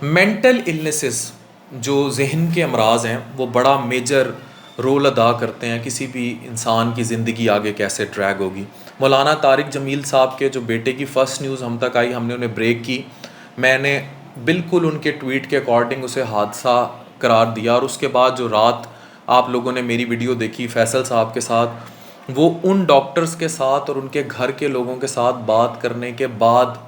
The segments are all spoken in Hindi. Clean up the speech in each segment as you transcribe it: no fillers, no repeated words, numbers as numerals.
मेंटल इलनेसेस जो जहन के अमराज हैं वो बड़ा मेजर रोल अदा करते हैं किसी भी इंसान की ज़िंदगी आगे कैसे ड्रैग होगी। मौलाना तारिक जमील साहब के जो बेटे की फ़र्स्ट न्यूज़ हम तक आई, हमने उन्हें ब्रेक की। मैंने बिल्कुल उनके ट्वीट के अकॉर्डिंग उसे हादसा करार दिया, और उसके बाद जो रात आप लोगों ने मेरी वीडियो देखी फैसल साहब के साथ, वो उन डॉक्टर्स के साथ और उनके घर के लोगों के साथ बात करने के बाद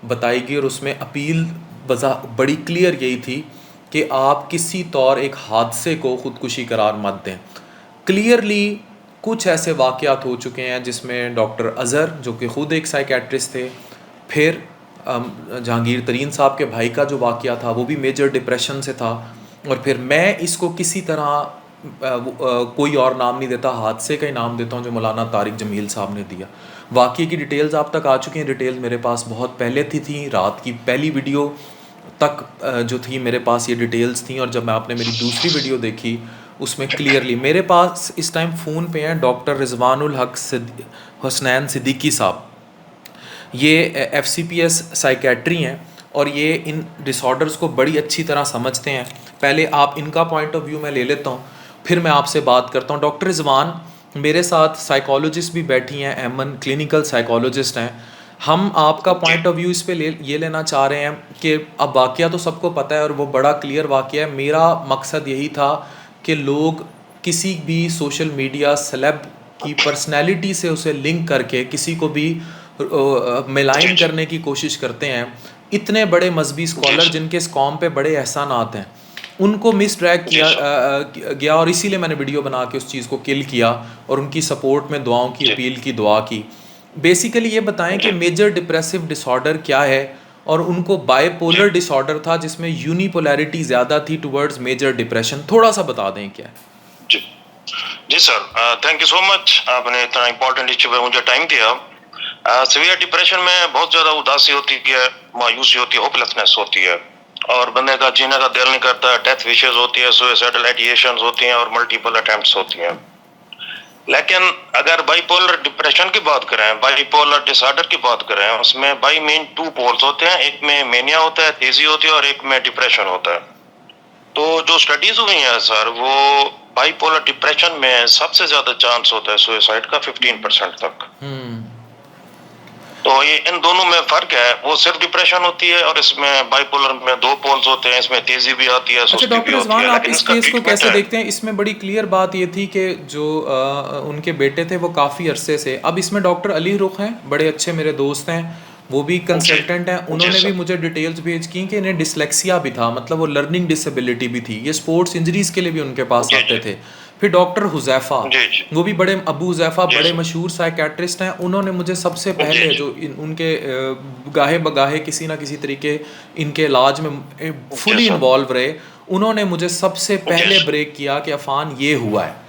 बताई गई, और उसमें अपील बड़ी क्लियर यही थी कि आप किसी तौर एक हादसे को ख़ुदकुशी करार मत दें। क्लियरली कुछ ऐसे वाक़यात हो चुके हैं जिसमें डॉक्टर अज़हर जो कि ख़ुद एक साइकेट्रिस्ट थे, फिर जहांगीर तरीन साहब के भाई का जो वाक़या था वो भी मेजर डिप्रेशन से था, और फिर मैं इसको किसी तरह कोई और नाम नहीं देता, हादसे का ही नाम देता हूँ जो मौलाना तारिक जमील साहब ने दिया। वाक़ये की डिटेल्स आप तक आ चुकी हैं, डिटेल्स मेरे पास बहुत पहले थी रात की पहली वीडियो तक जो थी मेरे पास ये डिटेल्स थी, और जब मैं आपने मेरी दूसरी वीडियो देखी उसमें क्लियरली मेरे पास इस टाइम फ़ोन पे हैं डॉक्टर रिजवानुल हक हसनैन सिद्दीकी साहब। ये FCPS साइकेट्री हैं और ये इन डिसऑर्डर्स को बड़ी अच्छी तरह समझते हैं। पहले आप इनका पॉइंट ऑफ व्यू मैं ले लेता हूँ, फिर मैं आपसे बात करता हूँ। डॉक्टर रिजवान, मेरे साथ साइकोलॉजिस्ट भी बैठी हैं, एमन क्लिनिकल साइकोलॉजिस्ट हैं। हम आपका पॉइंट ऑफ व्यू इस पे ये लेना चाह रहे हैं कि अब वाक़या तो सबको पता है और वो बड़ा क्लियर वाक़या है। मेरा मकसद यही था कि लोग किसी भी सोशल मीडिया सेलेब की पर्सनैलिटी से उसे लिंक करके किसी को भी मिलाइन करने की कोशिश करते हैं। इतने बड़े मजहबी स्कॉलर जिनके इस कौम पे बड़े एहसानात हैं, उनको मिस ड्रैग किया गया, और इसीलिए मैंने वीडियो बना के उस चीज़ को किल किया और उनकी सपोर्ट में दुआओं की अपील की, दुआ की। बेसिकली ये बताएं कि मेजर डिप्रेसिव डिसऑर्डर क्या है, और उनको बाइपोलर डिसऑर्डर था जिसमें यूनिपोलैरिटी ज़्यादा थी टुवर्ड्स मेजर डिप्रेशन। थोड़ा सा बता दें क्या है। जी जी sir, thank you so much, आपने इतना इम्पोर्टेंट इश्यू पे मुझे टाइम दिया। सीवियर डिप्रेशन में बहुत ज़्यादा उदासी होती है, मायूसी होती है, होपलेसनेस होती है, और बंदे का जीने का दिल नहीं करता, डेथ विशेस होती है, सुसाइडल आइडिएशंस होती हैं और मल्टीपल अटेम्प्ट्स होती हैं। लेकिन अगर बाइपोलर डिप्रेशन की बात करें, बाइपोलर डिसऑर्डर की बात करें, उसमें बाई मेन 2 पोल्स होते हैं, एक में मेनिया होता है, तेजी होती है, और एक में डिप्रेशन होता है। तो जो स्टडीज हुई हैं सर, वो बाइपोलर डिप्रेशन में सबसे ज्यादा चांस होता है सुसाइड का 15% तक। तो ये इन दोनों में फर्क है, वो सिर्फ डिप्रेशन होती है और इसमें बाइपोलर में 2 पोल्स होते हैं, इसमें तेजी भी आती है, सुस्ती भी होती है। आप इस केस को कैसे देखते हैं? इसमें बड़ी क्लियर बात ये थी कि जो उनके बेटे थे वो काफ़ी अरसे से, अब इसमें डॉक्टर अली रुख हैं, बड़े अच्छे मेरे दोस्त हैं, वो भी कंसल्टेंट हैं, उन्होंने भी मुझे डिटेल्स भेज की कि इन्हें डिसलेक्सिया भी था, मतलब वो लर्निंग डिसेबिलिटी भी थी, ये स्पोर्ट्स इंजरीज के लिए भी उनके पास आते थे। फिर डॉक्टर हुज़ैफ़ा, वो भी बड़े, अबू हुज़ैफ़ा बड़े मशहूर साइकेट्रिस्ट हैं, उन्होंने मुझे सबसे पहले जो उनके गाहे बगाहे किसी ना किसी तरीके इनके इलाज में फुली इन्वॉल्व रहे, उन्होंने मुझे सबसे पहले ब्रेक किया कि अफ़ान ये हुआ है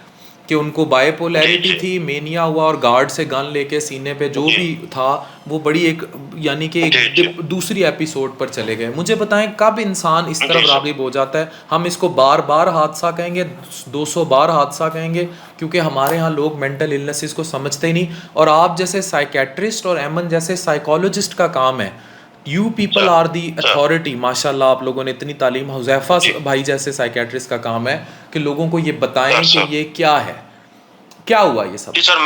कि उनको बाइपोलैरिटी थी, मेनिया हुआ, और गार्ड से गन लेके सीने पे जो भी था वो बड़ी एक यानी कि एक दूसरी एपिसोड पर चले गए। मुझे बताएं कब इंसान इस तरफ राग़िब हो जाता है? हम इसको बार बार हादसा कहेंगे, 200 बार हादसा कहेंगे, क्योंकि हमारे यहाँ लोग मेंटल इलनेसेस को समझते ही नहीं। और आप जैसे साइकेट्रिस्ट और एमन जैसे साइकोलॉजिस्ट का काम है, you people are the authority. माशाल्लाह आप लोगों ने इतनी तालीम। हुज़ैफ़ा भाई जैसे साइकेट्रिस्ट का काम है कि लोगों को ये बताएं कि ये क्या है, क्या हुआ ये सब। जी सर,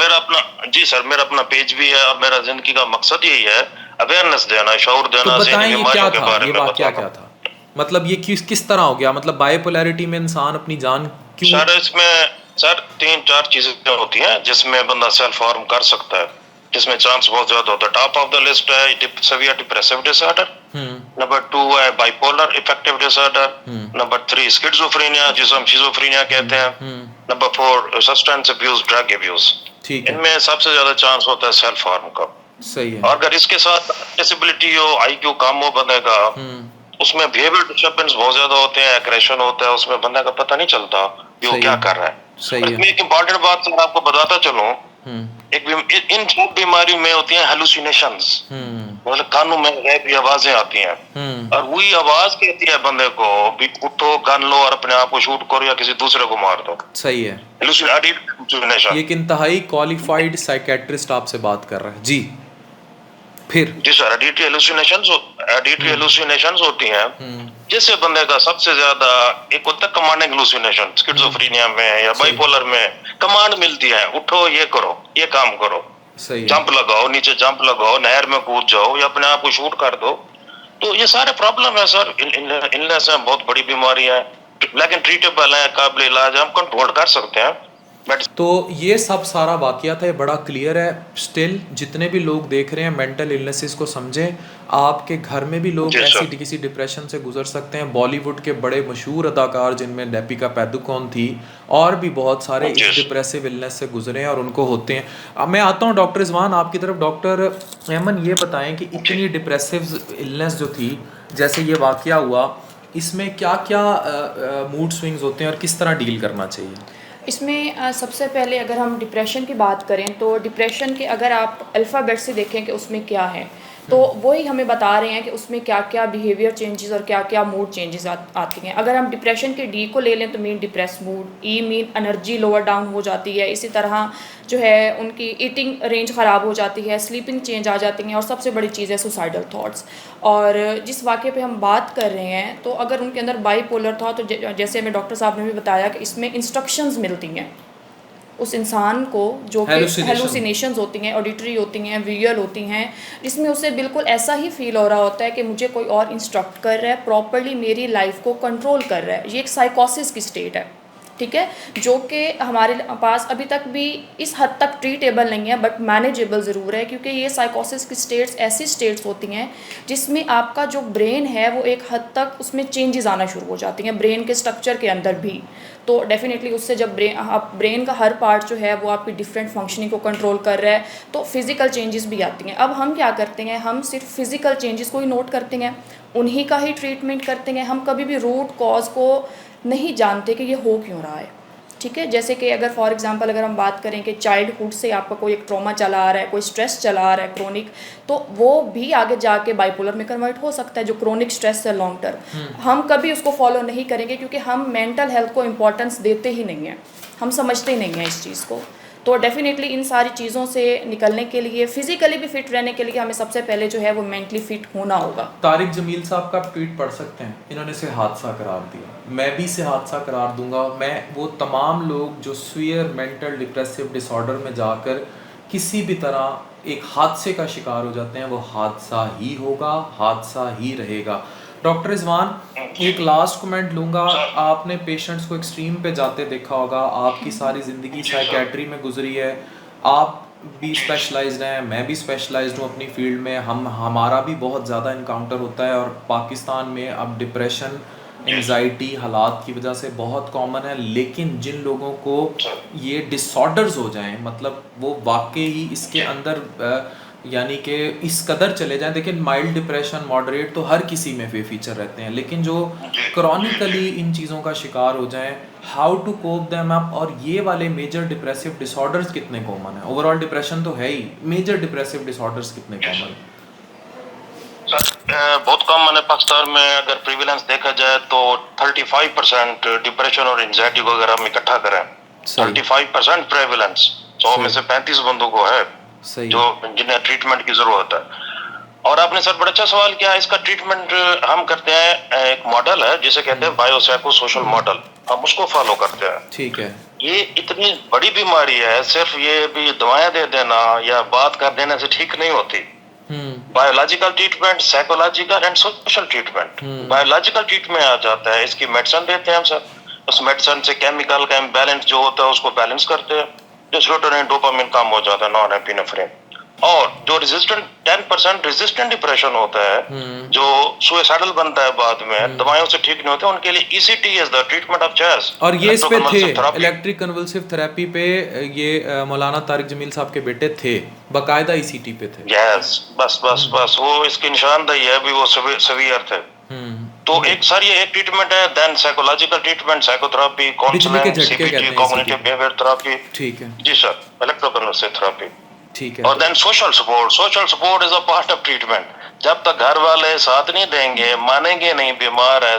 मेरा अपना पेज भी है और मेरा जिंदगी का मकसद यही है, अवेयरनेस देना, शऊर देना, तो बताएं ये क्या था, ये वाकया क्या था, मतलब ये किस तरह हो गया, मतलब बाइपोलैरिटी में इंसान अपनी जान क्यों? सर इसमें सर 3-4 चीजें होती हैं जिसमें बंदा सेल्फ हार्म कर सकता है, जिसमें चांस बहुत ज्यादा होता है। टॉप ऑफ द लिस्ट है सीवियर डिप्रेसिव डिसऑर्डर, नंबर 2 है bipolar effective disorder, number 3 schizophrenia जिसे हम शिज़ोफ्रेनिया कहते हैं, number 4 substance abuse, drug abuse. इनमें सबसे ज्यादा चांस होता है सेल्फ हार्म का। सही है। और अगर इसके साथ डिसेबिलिटी हो, IQ कम हो बंदे का, उसमें बिहेवियर डिस्टर्बेंस बहुत ज्यादा होते हैं, एग्रेशन होता है, उसमें बंदे का पता नहीं चलता कि वो क्या कर रहा है। सही है। एक इम्पोर्टेंट बात मैं आपको बताता चलूं, इन सब बीमारियों में होती हैं हेलुसिनेशंस, मतलब कानों में गैबी आवाजें आती हैं, और वही आवाज कहती है बंदे को भी उठो, गन लो और अपने आप को शूट करो या किसी दूसरे को मार दो। सही है। हेलुसिनेशन। ये एक इंतहाई क्वालिफाइड साइकेट्रिस्ट आपसे बात कर रहा है जी। फिर जी सर, एडिटरी हेलुसिनेशंस होती हैं, जिससे बंदे का सबसे ज्यादा एक होता है कमांडिंग हेलुसिनेशन, स्किज़ोफ्रेनिया में या सही बाइपोलर में कमांड मिलती है, उठो ये करो, ये काम करो, सही है। जंप लगाओ, नीचे जंप लगाओ, नहर में कूद जाओ या अपने आप को शूट कर दो। तो ये सारे प्रॉब्लम है सर, इलनेस है, बहुत बड़ी बीमारी है, लेकिन ट्रीटेबल है, काबिल इलाज है, हम कंट्रोल कर सकते हैं। बट तो ये सब सारा वाकया था, ये बड़ा क्लियर है। स्टिल जितने भी लोग देख रहे हैं मेंटल इलनेसेस को समझें। आपके घर में भी लोग जी ऐसी सर, किसी डिप्रेशन से गुजर सकते हैं। बॉलीवुड के बड़े मशहूर अदाकार जिनमें दीपिका पादुकोण थी और भी बहुत सारे जी इस डिप्रेसिव इलनेस से गुजरे हैं और उनको होते हैं। अब मैं आता हूँ डॉक्टर रिजवान आपकी तरफ। डॉक्टर अहमद ये बताएं कि जी। इतनी डिप्रेसिव इलनेस जो थी, जैसे ये वाकया हुआ, इसमें क्या क्या मूड स्विंग्स होते हैं और किस तरह डील करना चाहिए? इसमें सबसे पहले अगर हम डिप्रेशन की बात करें तो डिप्रेशन के अगर आप अल्फ़ाबेट से देखें कि उसमें क्या है, तो वही हमें बता रहे हैं कि उसमें क्या क्या बिहेवियर चेंजेस और क्या क्या मूड चेंजेस आती हैं। अगर हम डिप्रेशन के डी को ले लें तो मीन डिप्रेस मूड, ई मीन एनर्जी लोअर डाउन हो जाती है, इसी तरह जो है उनकी ईटिंग रेंज ख़राब हो जाती है, स्लीपिंग चेंज आ जाती हैं और सबसे बड़ी चीज़ है सुसाइडल थॉट्स। और जिस वाक़े पे हम बात कर रहे हैं तो अगर उनके अंदर बाईपोलर था तो जैसे हमें डॉक्टर साहब ने भी बताया कि इसमें इंस्ट्रक्शंस मिलती हैं उस इंसान को जो कि हेलुसिनेशंस होती हैं, ऑडिटरी होती हैं, विजुअल होती हैं, जिसमें उसे बिल्कुल ऐसा ही फील हो रहा होता है कि मुझे कोई और इंस्ट्रक्ट कर रहा है, प्रॉपर्ली मेरी लाइफ को कंट्रोल कर रहा है। ये एक साइकोसिस की स्टेट है, ठीक है, जो कि हमारे पास अभी तक भी इस हद तक ट्रीटेबल नहीं है, बट मैनेजेबल ज़रूर है, क्योंकि ये साइकोसिस की स्टेट्स ऐसी स्टेट्स होती हैं जिसमें आपका जो ब्रेन है वो एक हद तक उसमें चेंजेस आना शुरू हो जाती हैं, ब्रेन के स्ट्रक्चर के अंदर भी। तो डेफिनेटली उससे जब ब्रेन का हर पार्ट जो है वो आपकी डिफरेंट फंक्शनिंग को कंट्रोल कर रहा है, तो फिज़िकल चेंजेस भी आती हैं। अब हम क्या करते हैं, हम सिर्फ फिज़िकल चेंजेस को ही नोट करते हैं, उन्हीं का ही ट्रीटमेंट करते हैं, हम कभी भी रूट कॉज को नहीं जानते कि ये हो क्यों रहा है, ठीक है। जैसे कि अगर फॉर एग्जांपल अगर हम बात करें कि चाइल्डहुड से आपका कोई एक ट्रॉमा चला आ रहा है, कोई स्ट्रेस चला आ रहा है क्रोनिक, तो वो भी आगे जाके बाइपोलर में कन्वर्ट हो सकता है, जो क्रोनिक स्ट्रेस है लॉन्ग टर्म। हम कभी उसको फॉलो नहीं करेंगे क्योंकि हम मेंटल हेल्थ को इम्पोर्टेंस देते ही नहीं हैं, हम समझते ही नहीं हैं इस चीज़ को। तो डेफिनेटली इन सारी चीज़ों से निकलने के लिए, फिज़िकली भी फिट रहने के लिए हमें सबसे पहले जो है वो मेंटली फिट होना होगा। तारिक जमील साहब का आप ट्वीट पढ़ सकते हैं, इन्होंने इसे हादसा करार दिया, मैं भी इसे हादसा करार दूंगा। मैं वो तमाम लोग जो स्वीयर मेंटल डिप्रेसिव डिसऑर्डर में जाकर किसी भी तरह एक हादसे का शिकार हो जाते हैं, वो हादसा ही होगा, हादसा ही रहेगा। डॉक्टर रिजवान, एक लास्ट कमेंट लूँगा। आपने पेशेंट्स को एक्सट्रीम पे जाते देखा होगा, आपकी सारी ज़िंदगी साइकेट्री में गुजरी है, आप भी स्पेशलाइज्ड हैं, मैं भी स्पेशलाइज्ड हूँ अपनी फील्ड में, हमारा भी बहुत ज़्यादा इनकाउंटर होता है। और पाकिस्तान में अब डिप्रेशन, एंजाइटी हालात की वजह से बहुत कॉमन है। लेकिन जिन लोगों को ये डिसऑर्डर्स हो जाएं, मतलब वो वाकई ही इसके अंदर यानी कि इस कदर चले जाएं, देखिए माइल्ड डिप्रेशन, मॉडरेट तो हर किसी में वे फीचर रहते हैं, लेकिन जो क्रॉनिकली इन चीज़ों का शिकार हो जाएं, how to cope them up. और ये वाले मेजर डिप्रेसिव डिसऑर्डर्स कितने कॉमन हैं? ओवरऑल डिप्रेशन तो है ही, मेजर डिप्रेसिव डिसऑर्डर्स कितने कॉमन हैं? बहुत कॉमन है पाकिस्तान में। अगर प्रीविलेंस देखा जाए तो 35% डिप्रेशन और एंजाइटी वगैरह हम इकट्ठा करें, 35% प्रेविलेंस, 100 में से 35 बंदों को है जो जिन्हें ट्रीटमेंट की जरूरत है। और आपने सर बड़ा अच्छा सवाल किया। इसका ट्रीटमेंट हम करते हैं, एक मॉडल है जिसे कहते हैं बायोसाइको सोशल मॉडल, हम उसको फॉलो करते हैं। ठीक है। ये इतनी बड़ी बीमारी है, सिर्फ ये भी दवाएं दे देना या बात कर देने से ठीक नहीं होती। Biological treatment, psychological and social treatment. Biological treatment आ जाता है, इसकी मेडिसिन देते हैं हम सर, उस मेडिसिन से केमिकल का इम्बैलेंस जो होता है उसको बैलेंस करते हैं, जो सेरोटोनिन डोपामिन कम हो जाता है, नॉन एपिनेफ्रिन। और जो रेजिस्टेंट 10% रेजिस्टेंट डिप्रेशन होता है, जो सुसाइडल बनता है बाद में, दवाइयों से ठीक नहीं होते, उनके लिए ECT is the treatment of choice. और ये इस पे थे, इलेक्ट्रिक कन्वल्सिव थेरेपी पे ये मौलाना तारिक जमील साहब के बेटे थे, बाकायदा ECT पे थे। यस, बस वो इसकी निशानदेही है, भी वो सवियर थे। तो एक सर ये एक ट्रीटमेंट है, then psychological treatment, psychotherapy, counselling, CBT, cognitive behaviour therapy. ठीक है जी सर, इलेक्ट्रोकन्वल्सिव थेरेपी। ठीक है। और then social support is a part of treatment. जब तक घर वाले साथ नहीं देंगे, मानेंगे नहीं, बीमार है,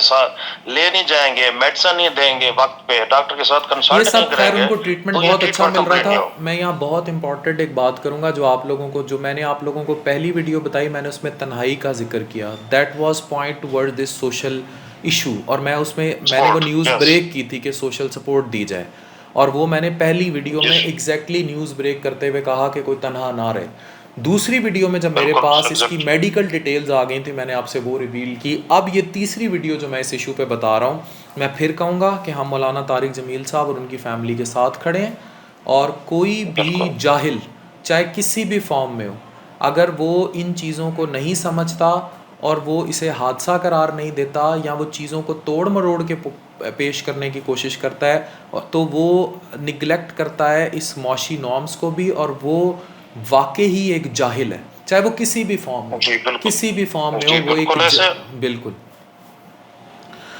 ले नहीं जाएंगे, मेडिसिन नहीं देंगे वक्त पे, डॉक्टर के साथ ये कंसल्ट नहीं सब खैर करेंगे, उनको ट्रीटमेंट तो ये बहुत अच्छा ट्रीटमेंट मिल रहा कंप्लीट नहीं था। हो। मैं यहाँ बहुत इंपॉर्टेंट एक बात करूँगा जो आप लोगों को, जो मैंने आप लोगों को पहली वीडियो बताई, मैंने उसमें तन्हाई का जिक्र किया। That was point toward this social issue, और मैं उसमें मैंने वो Sport, न्यूज़ yes, ब्रेक की थी कि सोशल सपोर्ट दी जाए, और वो मैंने पहली वीडियो में yes, एग्जैक्टली न्यूज़ ब्रेक करते हुए कहा कि कोई तनहा ना रहे। दूसरी वीडियो में जब मेरे बिल्कुल पास इसकी एग्जैक्ट, मेडिकल डिटेल्स आ गई थी, मैंने आपसे वो रिवील की। अब ये तीसरी वीडियो जो मैं इस इशू पे बता रहा हूँ, मैं फिर कहूँगा कि हम मौलाना तारिक जमील साहब और उनकी फैमिली के साथ खड़े हैं, और कोई भी बिल्कुल जाहिल चाहे किसी भी फॉर्म में हो, अगर वो इन चीज़ों को नहीं समझता और वो इसे हादसा करार नहीं देता, या वो चीज़ों को तोड़ मरोड़ के पेश करने की कोशिश करता है, तो वो निगलेक्ट करता है इस मौशी नॉर्म्स को भी, और वो वाकई ही एक जाहिल है, चाहे वो किसी भी फॉर्म में हो, जी, बिल्कुल किसी भी फॉर्म में हो, जी, वो एक बिल्कुल ऐसे। बिल्कुल।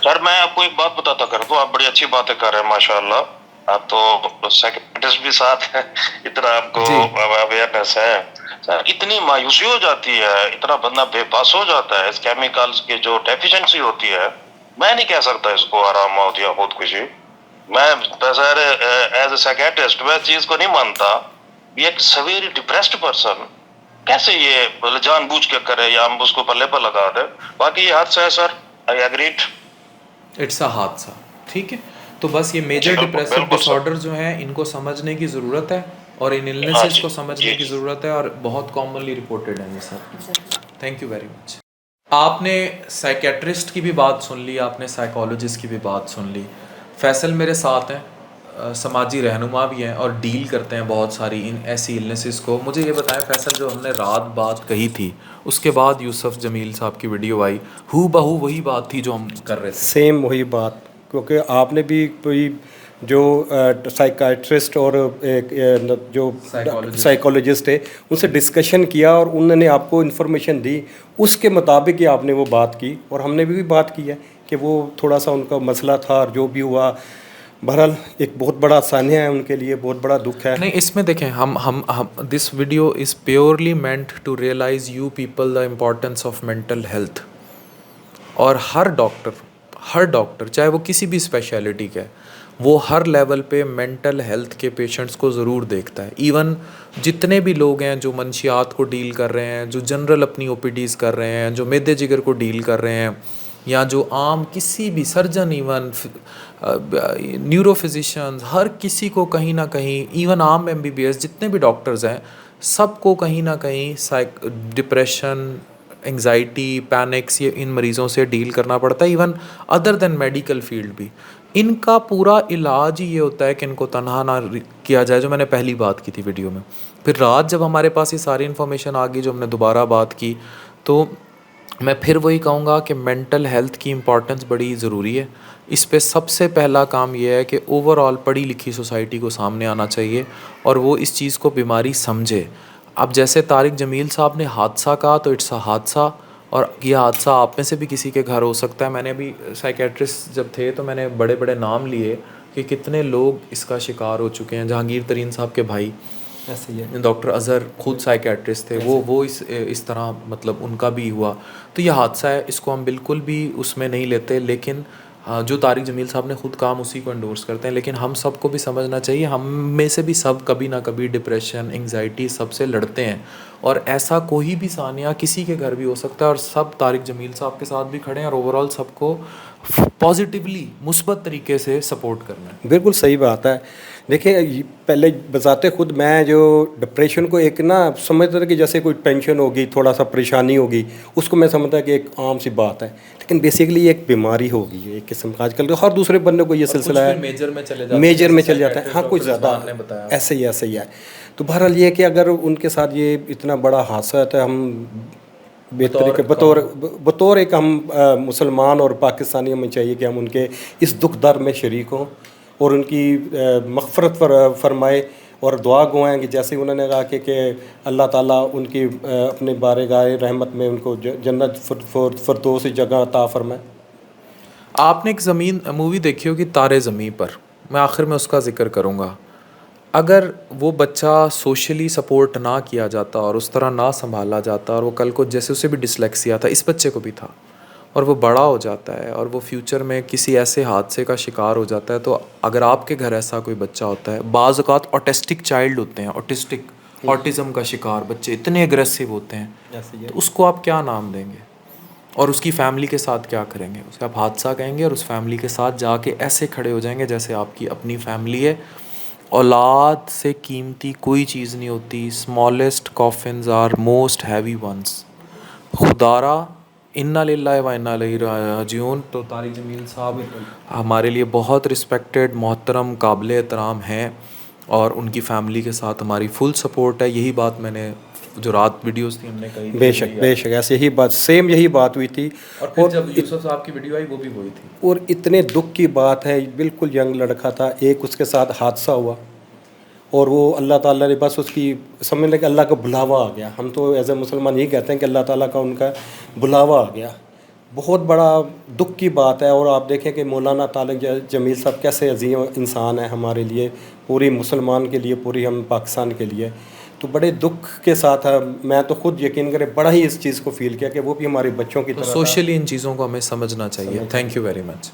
सर मैं आपको एक बात बताता कर दूं, आप बड़ी अच्छी बातें कर रहे हैं माशाल्लाह, आप तो साइकियाट्रिस्ट भी साथ हैं, इतना आपको जी अवेयरनेस है। सर इतनी मायूसी हो जाती है, इतना बंदा बेबस हो जाता है, इस केमिकल्स की जो डेफिशिएंसी होती है, मैं नहीं कह सकता इसको आराम मौत या खुदकुशी। मैं सर एज ए साइकियाट्रिस्ट मैं चीज को नहीं मानता। ये एक सवेरी डिप्रेस्ड पर्सन कैसे ये जानबूझ के करे या हम उसको पल्ले पर लगा दे। बाकी ये हादसा है sir, I agreed. It's a हादसा, ठीक है। तो बस ये जी मेजर बिल्कुल डिप्रेसिव बिल्कुल सर। डिसऑर्डर जो हैं, इनको समझने की ज़रूरत है, और इन हाँ इलनेसेस जी को समझने जी की ज़रूरत है, और बहुत कॉमनली रिपोर्टेड हैं ये sir. Exactly. Thank you very much. आपने साइकेट्रिस्ट की भी बात सुन ली, आपने साइकोलॉजिस्ट की भी बात सुन ली। फैसल मेरे साथ हैं, समाजी रहनुमा भी हैं, और डील करते हैं बहुत सारी इन ऐसी इलनेसेस को। मुझे ये बताएं फैसल, जो हमने रात बात कही थी, उसके बाद यूसुफ जमील साहब की वीडियो आई, हू बहू वही बात थी जो हम कर रहे थे। सेम वही बात, क्योंकि आपने भी कोई जो साइकाट्रिस्ट और जो साइकोलॉजिस्ट है उनसे डिस्कशन किया, और उन्होंने आपको इन्फॉर्मेशन दी, उसके मुताबिक ही आपने वो बात की, और हमने भी बात की है कि वो थोड़ा सा उनका मसला था, और जो भी हुआ बहरहाल एक बहुत बड़ा सानिया है उनके लिए, बहुत बड़ा दुख है। नहीं, इसमें देखें, हम this video is purely meant to realise you people the importance of mental health. और हर डॉक्टर चाहे वो किसी भी स्पेशलिटी का है, वो हर लेवल पे मेंटल हेल्थ के पेशेंट्स को ज़रूर देखता है। इवन जितने भी लोग हैं जो मंशियात को डील कर रहे हैं, जो जनरल अपनी ओपीडीज़ कर रहे हैं, जो मैदे जिगर को डील कर रहे हैं, या जो आम किसी भी सर्जन, इवन न्यूरोफिजिशियंस, हर किसी को कहीं ना कहीं, इवन आम एमबीबीएस जितने भी डॉक्टर्स हैं, सबको कहीं ना कहीं डिप्रेशन, एंजाइटी, पैनिक्स, ये इन मरीज़ों से डील करना पड़ता है। Even other than medical field भी इनका पूरा इलाज ही ये होता है कि इनको तनहा ना किया जाए, जो मैंने पहली बात की थी वीडियो में। फिर रात जब हमारे पास ये सारी इन्फॉर्मेशन आ गई, जो हमने दोबारा बात की, तो मैं फिर वही कहूँगा कि मेंटल हेल्थ की इम्पॉर्टेंस बड़ी ज़रूरी है। इस पे सबसे पहला काम ये है कि ओवरऑल पढ़ी लिखी सोसाइटी को सामने आना चाहिए, और वो इस चीज़ को बीमारी समझे। अब जैसे तारिक जमील साहब ने हादसा कहा, तो इट्स अ हादसा, और यह हादसा आप में से भी किसी के घर हो सकता है। मैंने अभी साइकेट्रिस्ट जब थे तो मैंने बड़े बड़े नाम लिए कि कितने लोग इसका शिकार हो चुके हैं। जहांगीर तरीन साहब के भाई ऐसे ही है। डॉक्टर अज़हर खुद साइकेट्रिस्ट थे, वो इस तरह मतलब उनका भी हुआ। तो यह हादसा है, इसको हम बिल्कुल भी उसमें नहीं लेते, लेकिन जो तारिक जमील साहब ने खुद काम उसी को एंडोर्स करते हैं। लेकिन हम सबको भी समझना चाहिए, हम में से भी सब कभी ना कभी डिप्रेशन, एंग्जाइटी सबसे लड़ते हैं, और ऐसा कोई भी सानिया किसी के घर भी हो सकता है, और सब तारिक जमील साहब के साथ भी खड़े हैं, और ओवरऑल सबको पॉजिटिवली मुस्बत तरीके से सपोर्ट करना है। बिल्कुल सही बात है। देखिए पहले बजाते खुद मैं जो डिप्रेशन को एक ना समझता था कि जैसे कोई टेंशन होगी, थोड़ा सा परेशानी होगी, उसको मैं समझता कि एक आम सी बात है, लेकिन बेसिकली एक बीमारी होगी, एक किस्म का आजकल तो हर दूसरे बंदे को ये सिलसिला है, मेजर में चले जाता है। हाँ, कुछ ज़्यादा ऐसे ही है। तो बहरहाल ये है कि अगर उनके साथ ये इतना बड़ा हादसा है, तो हम बेहतरी के बतौर एक हम मुसलमान और पाकिस्तानी हमें चाहिए कि हम उनके इस दुख दर्द में शरीक हों, और उनकी मग़फ़रत फरमाए, और दुआ गुआएँ कि जैसे उन्होंने कहा कि अल्लाह ताला उनकी अपने बारगाह रहमत में उनको जन्नत फ़िरदौस जगह अता फरमाए। आपने एक मूवी देखी होगी तारे ज़मीं पर, मैं आखिर में उसका जिक्र करूँगा। अगर वो बच्चा सोशली सपोर्ट ना किया जाता और उस तरह ना संभाला जाता और वो कल को, जैसे उसे भी डिसलेक्सिया था, इस बच्चे को भी था, और वो बड़ा हो जाता है और वो फ्यूचर में किसी ऐसे हादसे का शिकार हो जाता है, तो अगर आपके घर ऐसा कोई बच्चा होता है, बाज़ औक़ात ऑटिस्टिक चाइल्ड होते हैं, ऑटिज़म का शिकार बच्चे इतने एग्रेसिव होते हैं, तो उसको आप क्या नाम देंगे और उसकी फ़ैमिली के साथ क्या करेंगे? उसे आप हादसा कहेंगे और उस फैमिली के साथ जाके ऐसे खड़े हो जाएंगे जैसे आपकी अपनी फैमिली है। औलाद से कीमती कोई चीज़ नहीं होती। Smallest coffins are most heavy ones. खुदारा इन्ना लिल्लाहि व इन्ना इलैहि राजिऊन। तो तारिक जमील साहब हमारे लिए बहुत रिस्पेक्टेड, मोहतरम, काबिल एहतराम हैं और उनकी फ़ैमिली के साथ हमारी फुल सपोर्ट है। यही बात मैंने जो रात वीडियोस थी हमने कही, बेशक ऐसे ही बात, सेम यही बात हुई थी। और फिर जब यूसुफ साहब की वीडियो आई वो भी हुई थी। और इतने दुख की बात है, बिल्कुल यंग लड़का था, एक उसके साथ हादसा हुआ और वो अल्लाह ताला ने बस उसकी, समझ लें कि अल्लाह का बुलावा आ गया। हम तो एज ए मुसलमान यही कहते हैं कि अल्लाह ताला का उनका बुलावा आ गया। बहुत बड़ा दुख की बात है। और आप देखें कि मौलाना तारिक जमील साहब कैसे अजीम इंसान है हमारे लिए, पूरी मुसलमान के लिए, पूरी हम पाकिस्तान के लिए। तो बड़े दुख के साथ है, मैं तो खुद यकीन करें बड़ा ही इस चीज़ को फील किया कि वो भी हमारे बच्चों की तरह। सोशली इन चीज़ों को हमें समझना चाहिए। Thank you very much.